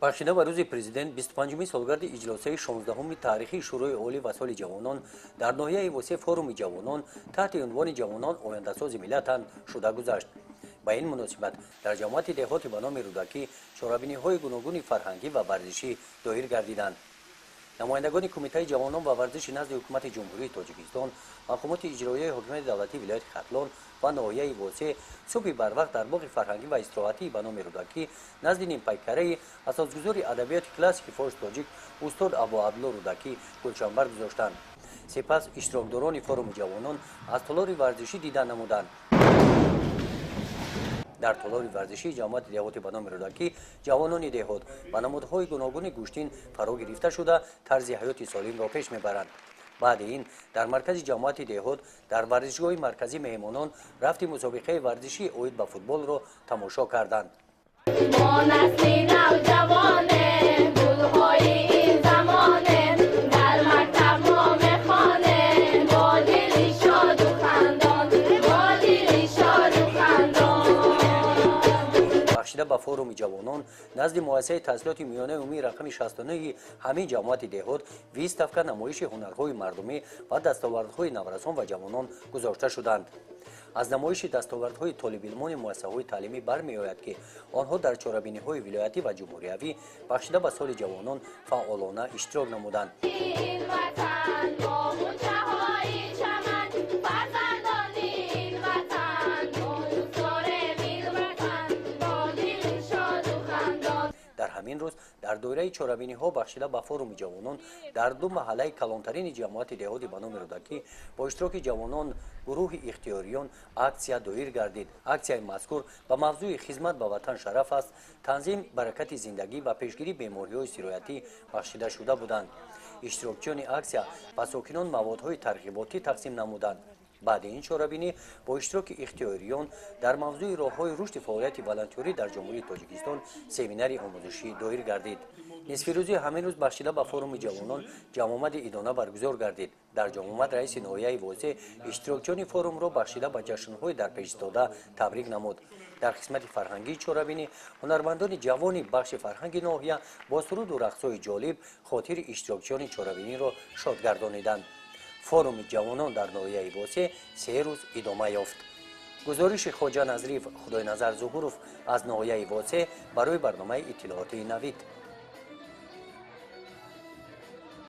бахшида ба рӯзи президент 25-уми солгарди иҷлосаи 16-уми таърихи шӯрои олӣ ва соли ҷавонон дар ноҳияи восеъ форуми ҷавонон таҳти унвони ҷавонон ояндасози миллатанд шуда гузашт. ба ин муносибат дар ҷамоати деҳоти ба номи рӯдакӣ чорабиниҳои гуногуни фарҳангӣ ва варзишӣ доир гардиданд. намояндагони кумитаи ҷавонон ва варзиши назди ҳукумати ҷумҳурии тоҷикистон, мақомоти иҷроияи ҳокимияти давлатии вилояти хатлон ва ноҳияи восеъ субҳи барвақт дар боғи фарҳангӣ ва истироҳатии ба номи рӯдакӣ назди нимпайкараи асосгузори адабиёти классики форси тоҷик устод абу абдулло рӯдакӣ гулчанбар гузоштанд. сипас иштирокдорони форуми ҷавонон аз толори варзишӣ дидан намуданд. дар толори варзишии ҷамоати деҳоти ба номи рӯдакӣ ҷавонони деҳот ба намудҳои гуногуни гӯштин фаро гирифта шуда тарзи ҳаёти солимро пеш мебаранд. баъди ин дар маркази ҷамоати деҳот дар варзишгоҳи марказӣ меҳмонон рафти мусобиқаи варзишии оид ба футболро тамошо карданд. ба форуми ҷавонон назди муассисаи таҳсилоти миёнаи умумии рақами 69 ҳамин ҷамоати деҳот выставка намоиши ҳунарҳои мардумӣ ва дастовардҳои наврасон ва ҷавонон гузошта шуданд. аз намоиши дастовардҳои толибилмони муассисаҳои таълимӣ бармеояд ки онҳо дар чорабиниҳои вилоятӣ ва ҷумҳуриявӣ бахшида ба соли ҷавонон фаъолона иштирок намуданд. ҳамин рӯз дар доираи чорабиниҳо бахшида ба форуми ҷавонон дар ду маҳаллаи калонтарини ҷамоати деҳоти ба номи рӯдакӣ бо иштироки ҷавонон гурӯҳи ихтиёриён аксия доир гардид. аксияи мазкур ба мавзӯи хизмат ба ватан шараф аст, танзим баракати зиндагӣ ва пешгирии бемориҳои сироятӣ бахшида шуда буданд. иштирокчиёни аксия ба сокинон маводҳои тарғиботӣ тақсим намуданд. баъди ин чорабинӣ бо иштироки ихтиёриён дар мавзӯи роҳҳои рушди фаъолияти волонтёрӣ дар ҷумҳурии тоҷикистон семинари омӯзишӣ доир гардид. нисфирӯзи ҳамин рӯз бахшида ба форуми ҷавонон ҷамъомади идона баргузор гардид. дар ҷамъомад раиси ноҳияи восеъ иштирокчиёни форумро бахшида ба ҷашнҳои дарпешистода табрик намуд. дар қисмати фарҳангии чорабинӣ ҳунармандони ҷавони бахши фарҳанги ноҳия бо суруду рақсҳои ҷолиб хотири иштирокчиёни чорабиниро шод гардониданд. форуми ҷавонон дар ноҳияи восеъ 3 рӯз идома ёфт. гузориши хоҷа назрив худойназар зуҳуров аз ноҳияи восеъ барои барномаи иттилооти навид.